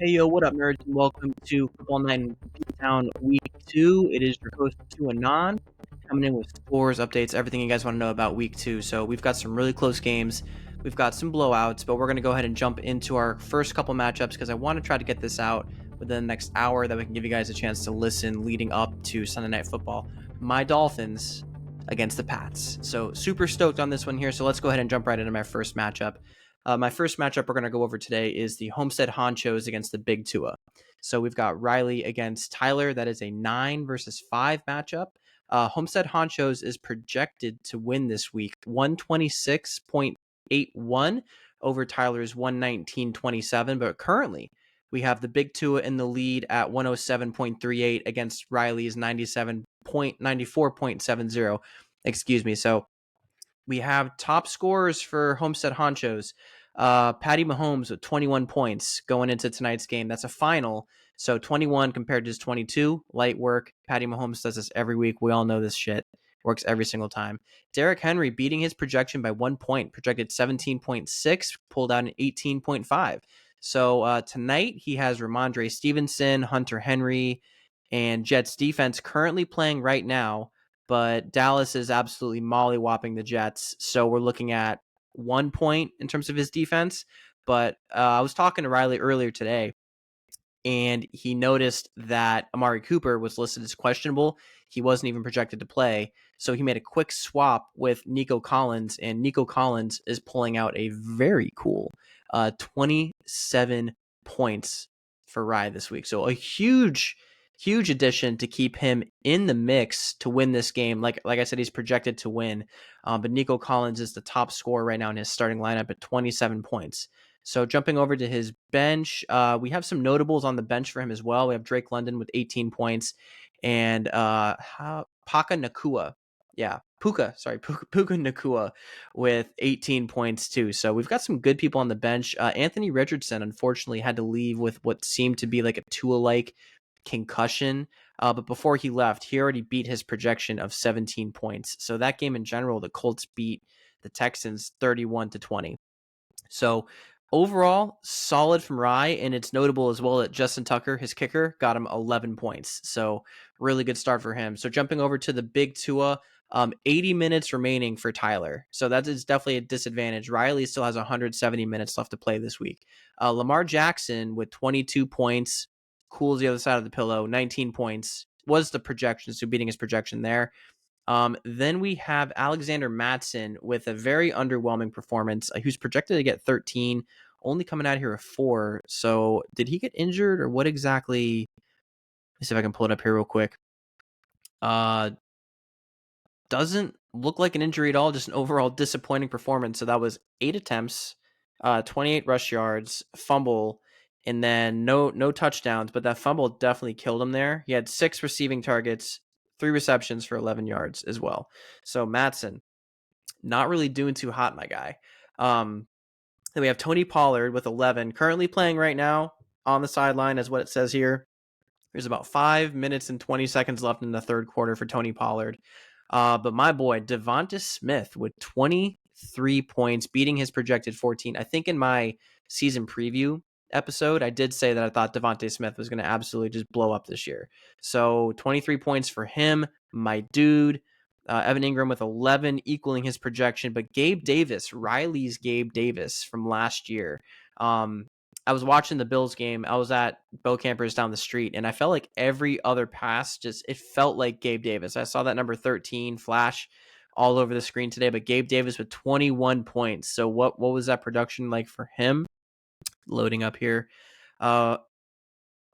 Hey yo, what up, nerds? And welcome to Football Night in P-Town Week 2. It is your host, Q Anon, coming in with scores, updates, everything you guys want to know about Week 2. So we've got some really close games. We've got some blowouts, but we're going to go ahead and jump into our first couple matchups because I want to try to get this out within the next hour that we can give you guys a chance to listen leading up to Sunday Night Football. My Dolphins against the Pats. So super stoked on this one here. So let's go ahead and jump right into my first matchup. My first matchup we're going to go over today is the Homestead Honchos against the Big Tua. So we've got Riley against Tyler. That is a 9 versus 5 matchup. Homestead Honchos is projected to win this week 126.81 over Tyler's 119.27. But currently, we have the Big Tua in the lead at 107.38 against Riley's 94.70. Excuse me. So we have top scorers for Homestead Honchos. Patty Mahomes with 21 points going into tonight's game. That's a final. So 21 compared to his 22. Light work. Patty Mahomes does this every week. We all know this shit. Works every single time. Derrick Henry beating his projection by 1 point. Projected 17.6. Pulled out an 18.5. So tonight he has Ramondre Stevenson, Hunter Henry, and Jets defense currently playing right now. But Dallas is absolutely molly-whopping the Jets. So we're looking at 1 point in terms of his defense. But I was talking to Riley earlier today, and he noticed that Amari Cooper was listed as questionable. He wasn't even projected to play. So he made a quick swap with Nico Collins, and Nico Collins is pulling out a very cool 27 points for Rye this week. So a huge addition to keep him in the mix to win this game. Like I said, he's projected to win. But Nico Collins is the top scorer right now in his starting lineup at 27 points. So jumping over to his bench, we have some notables on the bench for him as well. We have Drake London with 18 points and Paka Nakua. Yeah, Puka Nakua with 18 points too. So we've got some good people on the bench. Anthony Richardson, unfortunately, had to leave with what seemed to be like a Tua-like concussion. But before he left, he already beat his projection of 17 points. So that game in general, the Colts beat the Texans 31-20. So overall, solid from Rye, and it's notable as well that Justin Tucker, his kicker, got him 11 points. So really good start for him. So jumping over to the Big Tua, 80 minutes remaining for Tyler. So that is definitely a disadvantage. Riley still has 170 minutes left to play this week. Lamar Jackson with 22 points, cools the other side of the pillow, 19 points, was the projection, so beating his projection there. Then we have Alexander Mattson with a very underwhelming performance. Who's projected to get 13, only coming out here with 4. So did he get injured or what exactly? Let's see if I can pull it up here real quick. Doesn't look like an injury at all, just an overall disappointing performance. So that was 8 attempts, 28 rush yards, fumble, and then no touchdowns, but that fumble definitely killed him there. He had 6 receiving targets, 3 receptions for 11 yards as well. So Mattson, not really doing too hot, my guy. Then we have Tony Pollard with 11, currently playing right now on the sideline, as what it says here. There's about 5 minutes and 20 seconds left in the third quarter for Tony Pollard. But my boy, Devonta Smith with 23 points, beating his projected 14. I think in my season preview episode, I did say that I thought Devonta Smith was going to absolutely just blow up this year. So 23 points for him, my dude. Evan Ingram with 11, equaling his projection. But Gabe Davis, Riley's Gabe Davis from last year. I was watching the Bills game. I was at Bo Campers down the street, and I felt like every other pass it felt like Gabe Davis. I saw that number 13 flash all over the screen today, but Gabe Davis with 21 points. So what was that production like for him? Loading up here.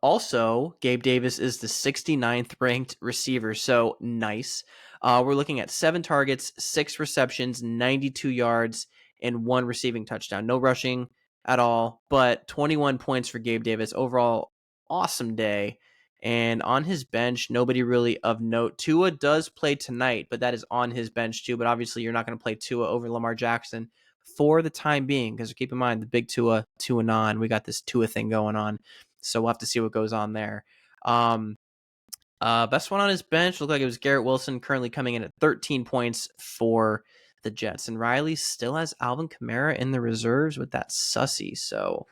Also, Gabe Davis is the 69th ranked receiver, so nice. We're looking at 7 targets, 6 receptions, 92 yards, and 1 receiving touchdown. No rushing at all, but 21 points for Gabe Davis. Overall, awesome day. And on his bench, nobody really of note. Tua does play tonight, but that is on his bench too. But obviously, you're not going to play Tua over Lamar Jackson for the time being, because keep in mind, the big Tua, Tua-non, we got this Tua thing going on. So we'll have to see what goes on there. Best one on his bench looked like it was Garrett Wilson, currently coming in at 13 points for the Jets. And Riley still has Alvin Kamara in the reserves with that sussy. So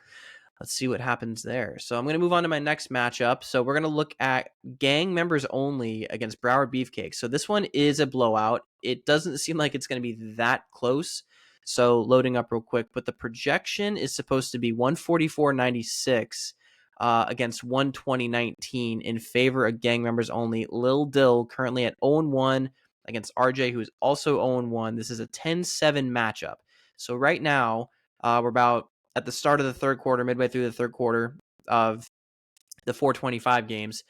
let's see what happens there. So I'm going to move on to my next matchup. So we're going to look at gang members only against Broward Beefcake. So this one is a blowout. It doesn't seem like it's going to be that close. So loading up real quick, but the projection is supposed to be 144.96 against 120.19 in favor of gang members only. Lil Dill currently at 0-1 against RJ, who is also 0-1. This is a 10-7 matchup. So right now, we're about at the start of the third quarter, midway through the third quarter of the 425 games.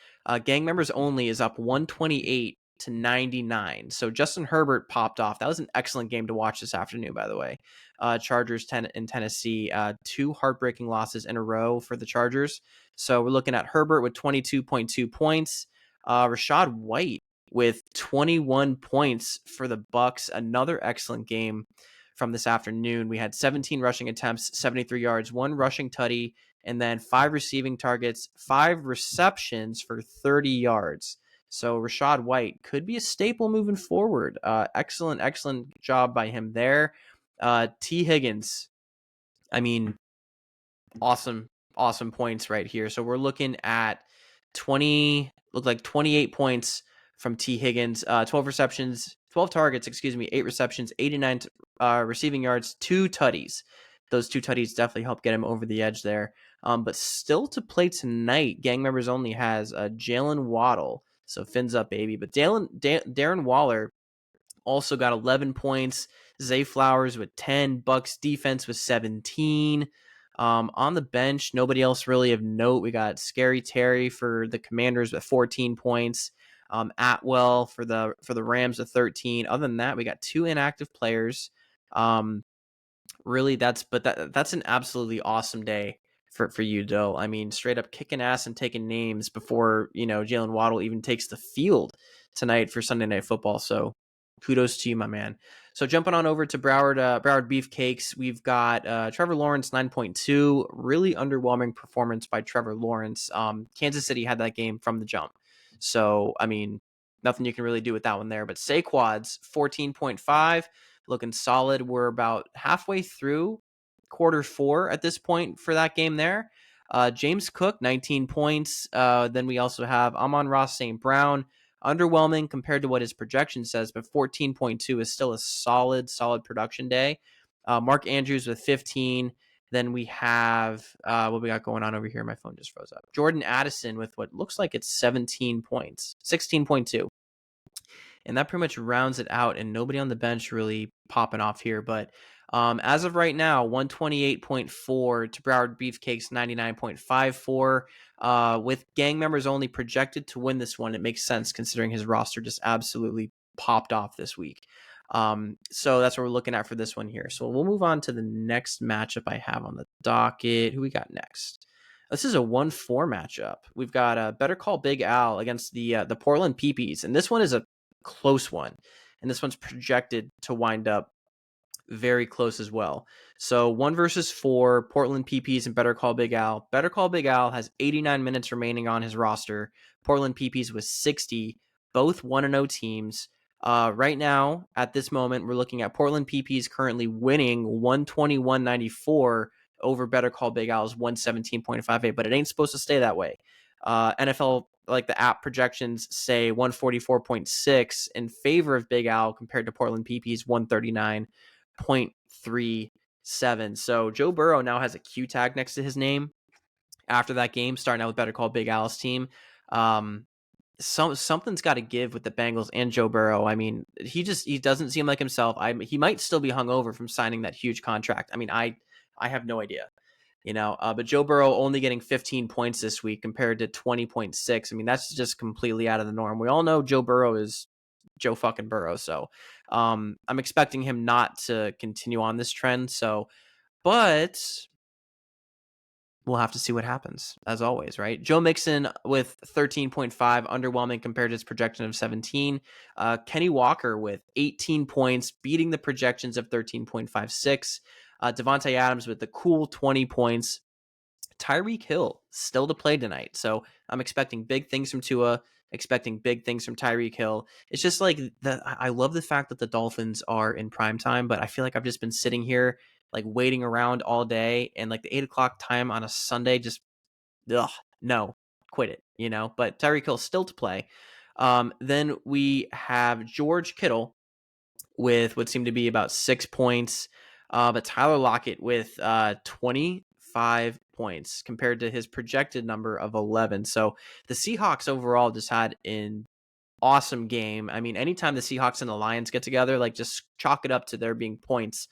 Gang members only is up 128-99. So Justin Herbert popped off. That was an excellent game to watch this afternoon, by the way. Chargers in Tennessee, 2 heartbreaking losses in a row for the Chargers. So we're looking at Herbert with 22.2 points. Rachaad White with 21 points for the Bucks. Another excellent game from this afternoon. We had 17 rushing attempts, 73 yards, 1 rushing tutty, and then 5 receiving targets, 5 receptions for 30 yards. So Rachaad White could be a staple moving forward. Excellent job by him there. T. Higgins, I mean, awesome points right here. So we're looking at 28 points from T. Higgins, 12 targets, 8 receptions, 89 receiving yards, 2 tutties. Those 2 tutties definitely help get him over the edge there. But still to play tonight, gang members only has Jalen Waddle. So fins up, baby. But Darren Waller also got 11 points. Zay Flowers with 10. Bucks defense with 17. On the bench, nobody else really of note. We got Scary Terry for the Commanders with 14 points. Atwell for the Rams with 13. Other than that, we got 2 inactive players. Really, that's an absolutely awesome day for you, Doe. I mean, straight up kicking ass and taking names before Jalen Waddle even takes the field tonight for Sunday Night Football. So kudos to you, my man. So jumping on over to Broward Beefcakes, we've got Trevor Lawrence 9.2. Really underwhelming performance by Trevor Lawrence. Kansas City had that game from the jump. So, I mean, nothing you can really do with that one there. But Saquad's 14.5, looking solid. We're about halfway through quarter 4 at this point for that game there. James Cook, 19 points. Then we also have Amon-Ra St. Brown, underwhelming compared to what his projection says, but 14.2 is still a solid production day. Mark Andrews with 15. Then we have what we got going on over here. My phone just froze up. Jordan Addison with what looks like it's 17 points, 16.2. And that pretty much rounds it out, and nobody on the bench really popping off here. But as of right now, 128.4 to Broward Beefcakes 99.54. With gang members only projected to win this one, it makes sense considering his roster just absolutely popped off this week. So that's what we're looking at for this one here. So we'll move on to the next matchup I have on the docket. Who we got next? This is a 1-4 matchup. We've got Better Call Big Al against the Portland Peepees, and this one is a close one, and this one's projected to wind up very close as well. So 1 versus 4, Portland PPs and Better Call Big Al. Better Call Big Al has 89 minutes remaining on his roster. Portland PPs with 60, both 1-0 teams. Right now, at this moment, we're looking at Portland PPs currently winning 121.94 over Better Call Big Al's 117.58, but it ain't supposed to stay that way. NFL, like the app projections, say 144.6 in favor of Big Al compared to Portland PP's 139.37. So Joe Burrow now has a Q tag next to his name after that game, starting out with Better Call Big Al's team. Something's got to give with the Bengals and Joe Burrow. I mean, he doesn't seem like himself. He might still be hungover from signing that huge contract. I mean, I have no idea. But Joe Burrow only getting 15 points this week compared to 20.6. I mean, that's just completely out of the norm. We all know Joe Burrow is Joe fucking Burrow. So I'm expecting him not to continue on this trend. But we'll have to see what happens, as always, right? Joe Mixon with 13.5, underwhelming compared to his projection of 17. Kenny Walker with 18 points, beating the projections of 13.56. Devontae Adams with the cool 20 points. Tyreek Hill still to play tonight. So I'm expecting big things from Tua, expecting big things from Tyreek Hill. It's just like I love the fact that the Dolphins are in prime time, but I feel like I've just been sitting here like waiting around all day, and like the 8 o'clock time on a Sunday, just no, quit it, But Tyreek Hill still to play. Then we have George Kittle with what seemed to be about 6 points, but Tyler Lockett with 25 points compared to his projected number of 11. So the Seahawks overall just had an awesome game. I mean, anytime the Seahawks and the Lions get together, like just chalk it up to there being points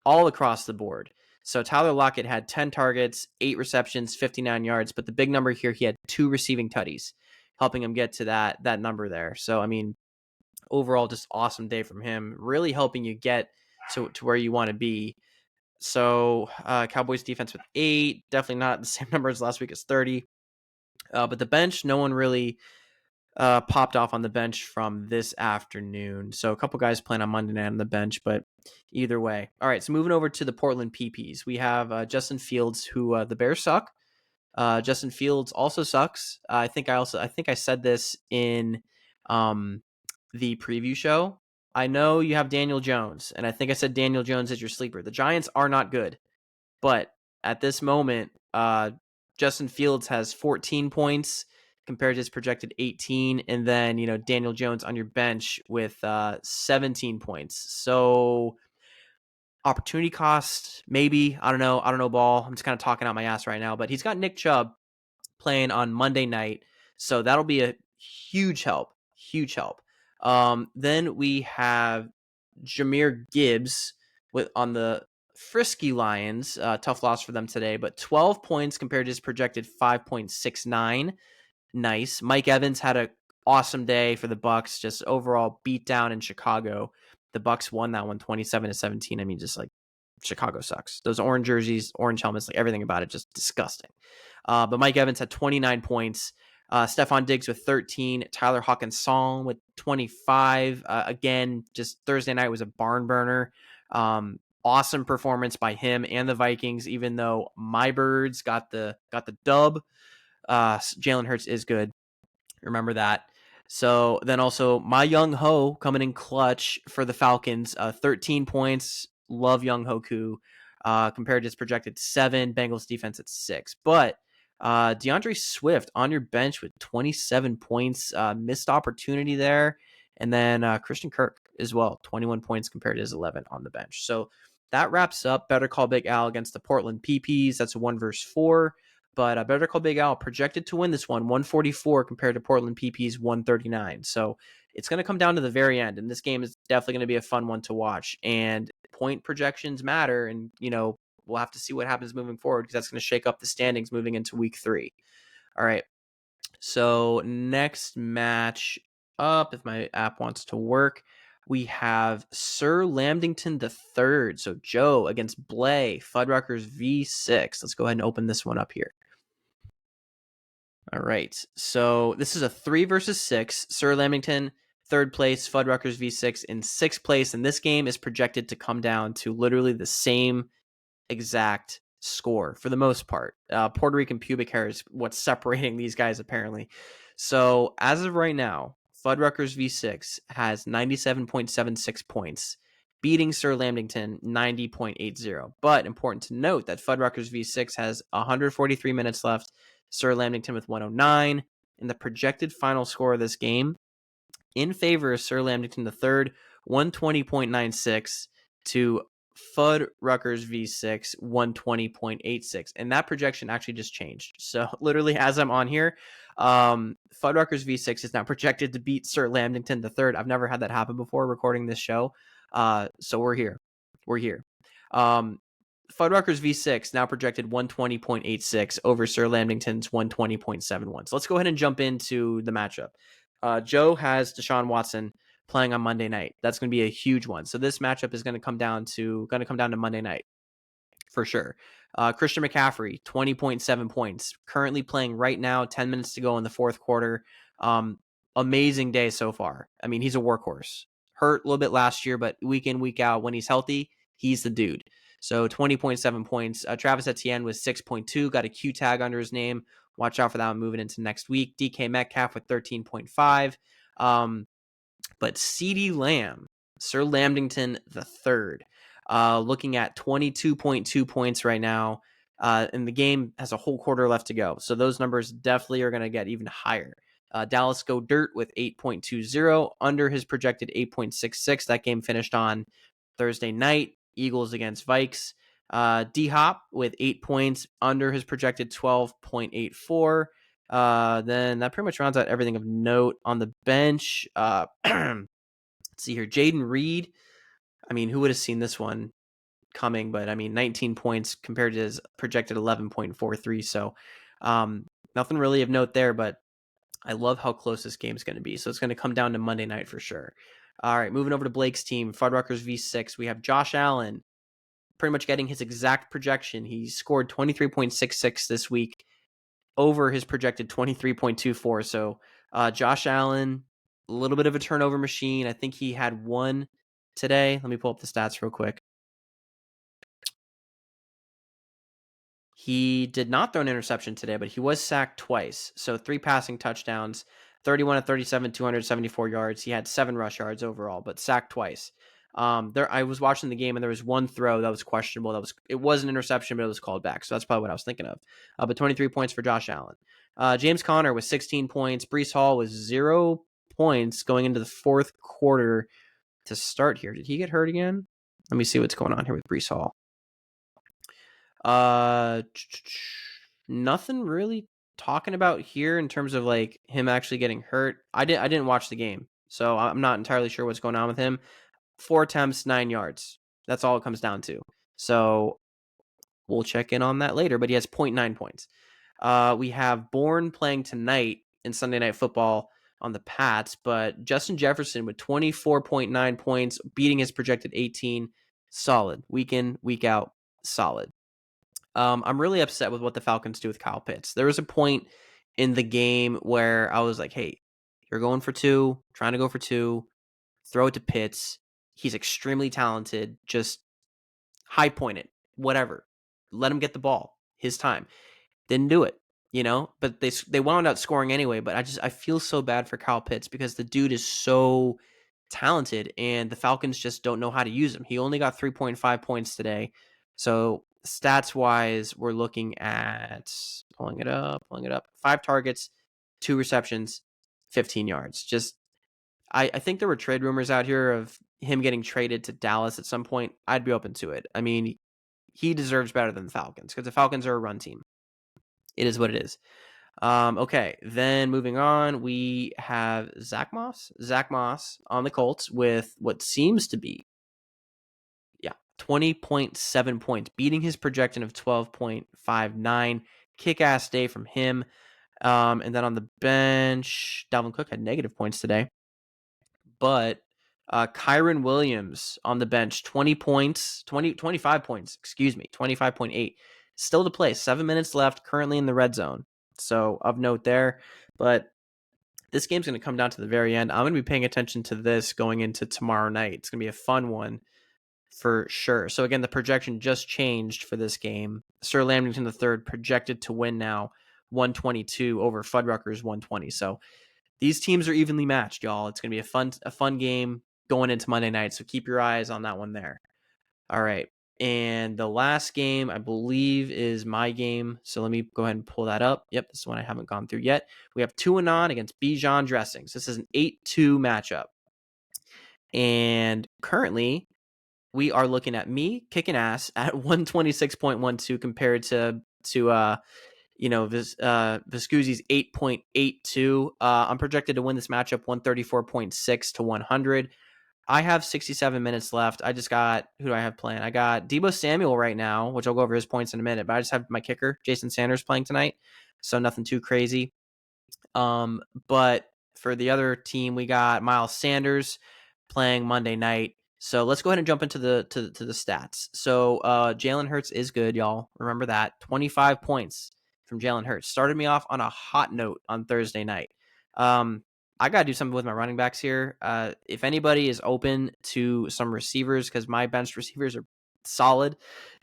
all across the board. So Tyler Lockett had 10 targets, 8 receptions, 59 yards, but the big number here, he had 2 receiving tutties, helping him get to that number there. So, I mean, overall, just awesome day from him, really helping you get to where you want to be. So Cowboys defense with 8, definitely not the same number as last week as 30. But the bench, no one really popped off on the bench from this afternoon. So a couple guys playing on Monday night on the bench, but either way. All right, so moving over to the Portland PPs. We have Justin Fields, who the Bears suck. Justin Fields also sucks. I think I said this in the preview show. I know you have Daniel Jones, and I think I said Daniel Jones is your sleeper. The Giants are not good, but at this moment, Justin Fields has 14 points compared to his projected 18, and then Daniel Jones on your bench with 17 points. So opportunity cost, maybe. I don't know, ball. I'm just kind of talking out my ass right now, but he's got Nick Chubb playing on Monday night, so that'll be a huge help. Then we have Jahmyr Gibbs on the Frisky Lions. Tough loss for them today, but 12 points compared to his projected 5.69. Nice. Mike Evans had an awesome day for the Bucs. Just overall beat down in Chicago. The Bucs won that one 27-17. I mean, just like Chicago sucks. Those orange jerseys, orange helmets, like everything about it, just disgusting. But Mike Evans had 29 points. Stephon Diggs with 13. Tyler Hawkinson with 25. Again, just Thursday night was a barn burner. Awesome performance by him and the Vikings, even though my birds got the dub. Jalen Hurts is good. Remember that. So then also my Young Ho coming in clutch for the Falcons. 13 points. Love Young Hoku. Compared to his projected 7. Bengals defense at 6. But DeAndre Swift on your bench with 27 points. Missed opportunity there. And then Christian Kirk as well. 21 points compared to his 11 on the bench. So that wraps up Better Call Big Al against the Portland PPs. That's a 1-4. But Better Call Big Al projected to win this one, 144 compared to Portland PP's 139. So it's going to come down to the very end. And this game is definitely going to be a fun one to watch. And point projections matter. And, we'll have to see what happens moving forward because that's going to shake up the standings moving into week 3. All right. So next match up, if my app wants to work, we have Sir Lambington III. So Joe against Blay, Fuddruckers V6. Let's go ahead and open this one up here. All right. So this is a 3 versus 6. Sir Lambington, 3rd place, Fuddruckers V6 in 6th place. And this game is projected to come down to literally the same exact score for the most part. Puerto Rican pubic hair is what's separating these guys, apparently. So as of right now, Fuddruckers V6 has 97.76 points, beating Sir Lambington 90.80. But important to note that Fuddruckers V6 has 143 minutes left, Sir Lambington with 109. And the projected final score of this game in favor of Sir Lambington III, 120.96 to Fuddruckers V6, 120.86. And that projection actually just changed. So literally as I'm on here, Fuddruckers V6 is now projected to beat Sir Lambington III. I've never had that happen before recording this show. So we're here. Fuddruckers V6 now projected 120.86 over Sir Lambington's 120.71. So let's go ahead and jump into the matchup. Joe has Deshaun Watson playing on Monday night. That's going to be a huge one. So this matchup is going to come down to Monday night for sure. Christian McCaffrey, 20.7 points, currently playing right now, 10 minutes to go in the 4th quarter. Amazing day so far. I mean, he's a workhorse. Hurt a little bit last year, but week in, week out, when he's healthy, he's the dude. So 20.7 points. Travis Etienne was 6.2, got a Q tag under his name. Watch out for that one moving into next week. DK Metcalf with 13.5. But CeeDee Lamb, Sir Lambington III, looking at 22.2 points right now. And the game has a whole quarter left to go. So those numbers definitely are going to get even higher. Dallas go dirt with 8.20 under his projected 8.66. That game finished on Thursday night. Eagles against Vikes. D-Hop with 8 points under his projected 12.84. Then that pretty much rounds out everything of note on the bench. Let's see here. Jaden Reed. I mean, who would have seen this one coming? But I mean, 19 points compared to his projected 11.43. So nothing really of note there, but I love how close this game is going to be. So it's going to come down to Monday night for sure. All right, moving over to Blake's team, Fuddruckers V6. We have Josh Allen pretty much getting his exact projection. He scored 23.66 this week over his projected 23.24. So Josh Allen, a little bit of a turnover machine. I think he had one today. Let me pull up the stats real quick. He did not throw an interception today, but he was sacked twice. So 3 passing touchdowns, 31 of 37, 274 yards. He had 7 rush yards overall, but sacked twice. I was watching the game and there was one throw that was questionable. It was an interception, but it was called back. So that's probably what I was thinking of. But 23 points for Josh Allen. James Conner was 16 points. Breece Hall was 0 points going into the fourth quarter to start here. Did he get hurt again? Let me see what's going on here with Breece Hall. Nothing really talking about here in terms of like him actually getting hurt. I didn't watch the game, so I'm not entirely sure what's going on with him. 4 attempts, 9 yards. That's all it comes down to. So we'll check in on that later, but he has 0.9 points. We have Bourne playing tonight in Sunday Night Football on the Pats, but Justin Jefferson with 24.9 points, beating his projected 18. Solid. Week in, week out, solid. I'm really upset with what the Falcons do with Kyle Pitts. There was a point in the game where I was like, hey, you're going for 2, trying to go for 2, throw it to Pitts. He's extremely talented. Just high point it, whatever. Let him get the ball. His time. Didn't do it, but they wound up scoring anyway. But I feel so bad for Kyle Pitts because the dude is so talented and the Falcons just don't know how to use him. He only got 3.5 points today. So stats wise, we're looking at pulling it up, 5 targets, 2 receptions, 15 yards. Just, I think there were trade rumors out here of him getting traded to Dallas at some point. I'd be open to it. I mean, he deserves better than the Falcons because the Falcons are a run team. It is what it is. Okay, then moving on, we have Zach Moss on the Colts with what seems to be 20.7 points, beating his projection of 12.59. Kick-ass day from him. And then on the bench, Dalvin Cook had negative points today. But Kyron Williams on the bench, 25 points, 25.8. Still to play, 7 minutes left, currently in the red zone. So of note there. But this game's going to come down to the very end. I'm going to be paying attention to this going into tomorrow night. It's going to be a fun one for sure. So again, the projection just changed for this game. Sir Lamington III projected to win now 122 over Fuddruckers 120. So these teams are evenly matched, y'all. It's going to be a fun game going into Monday night. So keep your eyes on that one there. All right. And the last game, I believe, is my game. So let me go ahead and pull that up. Yep, this is one I haven't gone through yet. We have Tuanon against Bijan Dressings. This is an 8-2 matchup. And currently, we are looking at me kicking ass at 126.12 compared to Viscusi's 8.82. I'm projected to win this matchup 134.6 to 100. I have 67 minutes left. I just got, who do I have playing? I got Deebo Samuel right now, which I'll go over his points in a minute, but I just have my kicker, Jason Sanders, playing tonight. So nothing too crazy. But for the other team, we got Miles Sanders playing Monday night. So let's go ahead and jump into the stats. So Jalen Hurts is good, y'all. Remember that. 25 points from Jalen Hurts. Started me off on a hot note on Thursday night. I got to do something with my running backs here. If anybody is open to some receivers, because my bench receivers are solid,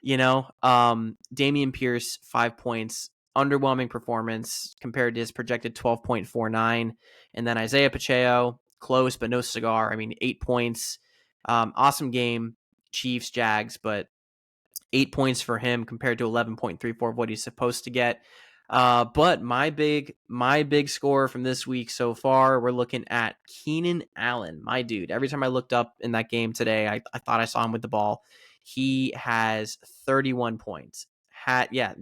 Dameon Pierce, 5 points. Underwhelming performance compared to his projected 12.49. And then Isaiah Pacheco, close but no cigar. I mean, 8 points. Awesome game. Chiefs, Jags, but 8 points for him compared to 11.34 of what he's supposed to get. But my big score from this week so far, we're looking at Keenan Allen, my dude. Every time I looked up in that game today, I thought I saw him with the ball. He has 31 points.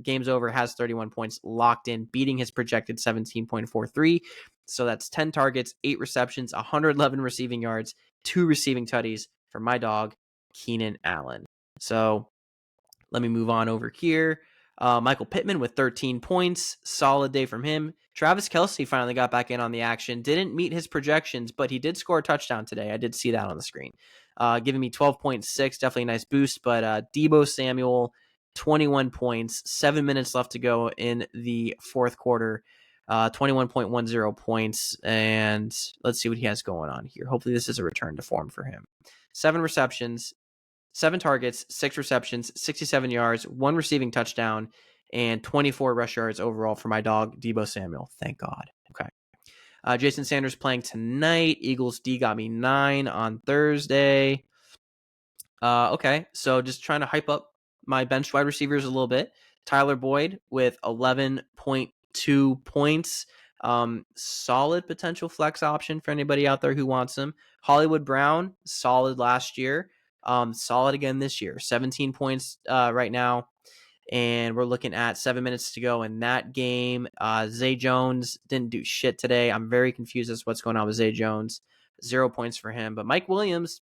Game's over, has 31 points locked in, beating his projected 17.43. So that's 10 targets, 8 receptions, 111 receiving yards, 2 receiving tutties for my dog, Keenan Allen. So let me move on over here. Michael Pittman with 13 points. Solid day from him. Travis Kelce finally got back in on the action. Didn't meet his projections, but he did score a touchdown today. I did see that on the screen. Giving me 12.6. Definitely a nice boost. But Deebo Samuel, 21 points. 7 minutes left to go in the fourth quarter. 21.10 points. And let's see what he has going on here. Hopefully this is a return to form for him. 7 receptions, 7 targets, 6 receptions, 67 yards, 1 receiving touchdown, and 24 rush yards overall for my dog, Deebo Samuel. Thank God. Okay. Jason Sanders playing tonight. Eagles D got me 9 on Thursday. Okay, so just trying to hype up my bench wide receivers a little bit. Tyler Boyd with 11.2 points. Solid potential flex option for anybody out there who wants him. Hollywood Brown, solid last year. Solid again this year. 17 points right now. And we're looking at 7 minutes to go in that game. Zay Jones didn't do shit today. I'm very confused as to what's going on with Zay Jones. 0 points for him. But Mike Williams,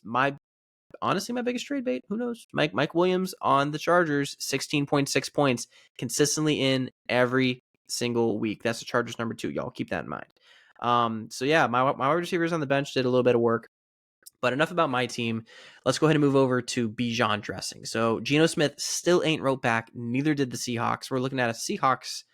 honestly my biggest trade bait. Who knows? Mike Williams on the Chargers, 16.6 points, consistently in every single week. That's the Chargers number 2. Y'all keep that in mind. So yeah, my wide receivers on the bench did a little bit of work. But enough about my team. Let's go ahead and move over to Bijan dressing. So Geno Smith still ain't wrote back. Neither did the Seahawks. We're looking at a Seahawks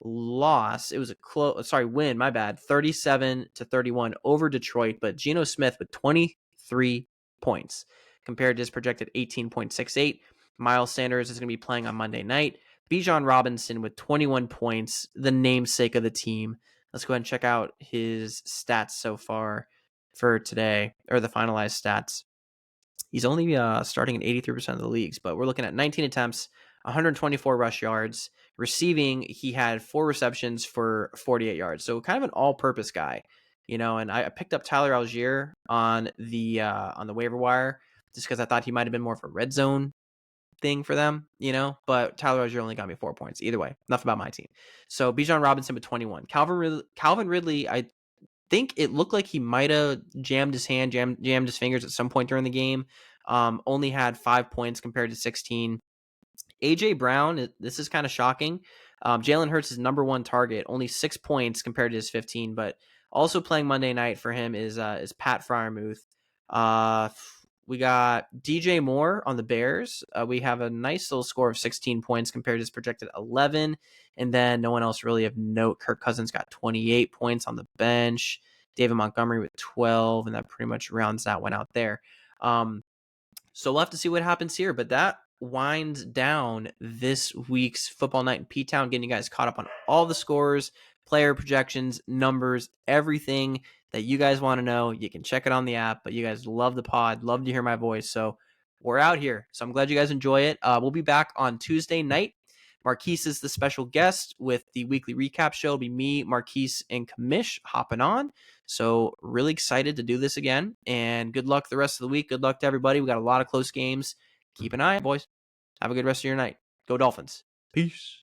loss. It was a win, my bad. 37-31 over Detroit. But Geno Smith with 23 points compared to his projected 18.68. Miles Sanders is going to be playing on Monday night. Bijan Robinson with 21 points, the namesake of the team. Let's go ahead and check out his stats so far for today, or the finalized stats. He's only starting in 83% of the leagues, but we're looking at 19 attempts, 124 rush yards. Receiving, he had 4 receptions for 48 yards. So kind of an all-purpose guy, and I picked up Tyler Algier on the waiver wire just because I thought he might have been more of a red zone thing for them, but Tyler Algier only got me 4 points. Either way, enough about my team. So Bijan Robinson with 21. Calvin Ridley, I think it looked like he might have jammed his fingers at some point during the game. Only had 5 points compared to 16. AJ Brown, this is kind of shocking. Jalen Hurts is number 1 target, only 6 points compared to his 15. But also playing Monday night for him is Pat Freiermuth. We got DJ Moore on the Bears. We have a nice little score of 16 points compared to his projected 11. And then no one else really of note. Kirk Cousins got 28 points on the bench. David Montgomery with 12. And that pretty much rounds that one out there. So we'll have to see what happens here. But that winds down this week's Football Night in P-Town, getting you guys caught up on all the scores, player projections, numbers, everything that you guys want to know. You can check it on the app, but you guys love the pod, love to hear my voice. So we're out here. So I'm glad you guys enjoy it. We'll be back on Tuesday night. Marquise is the special guest with the weekly recap show. It'll be me, Marquise, and Kamish hopping on. So really excited to do this again. And good luck the rest of the week. Good luck to everybody. We got a lot of close games. Keep an eye out, boys. Have a good rest of your night. Go Dolphins. Peace.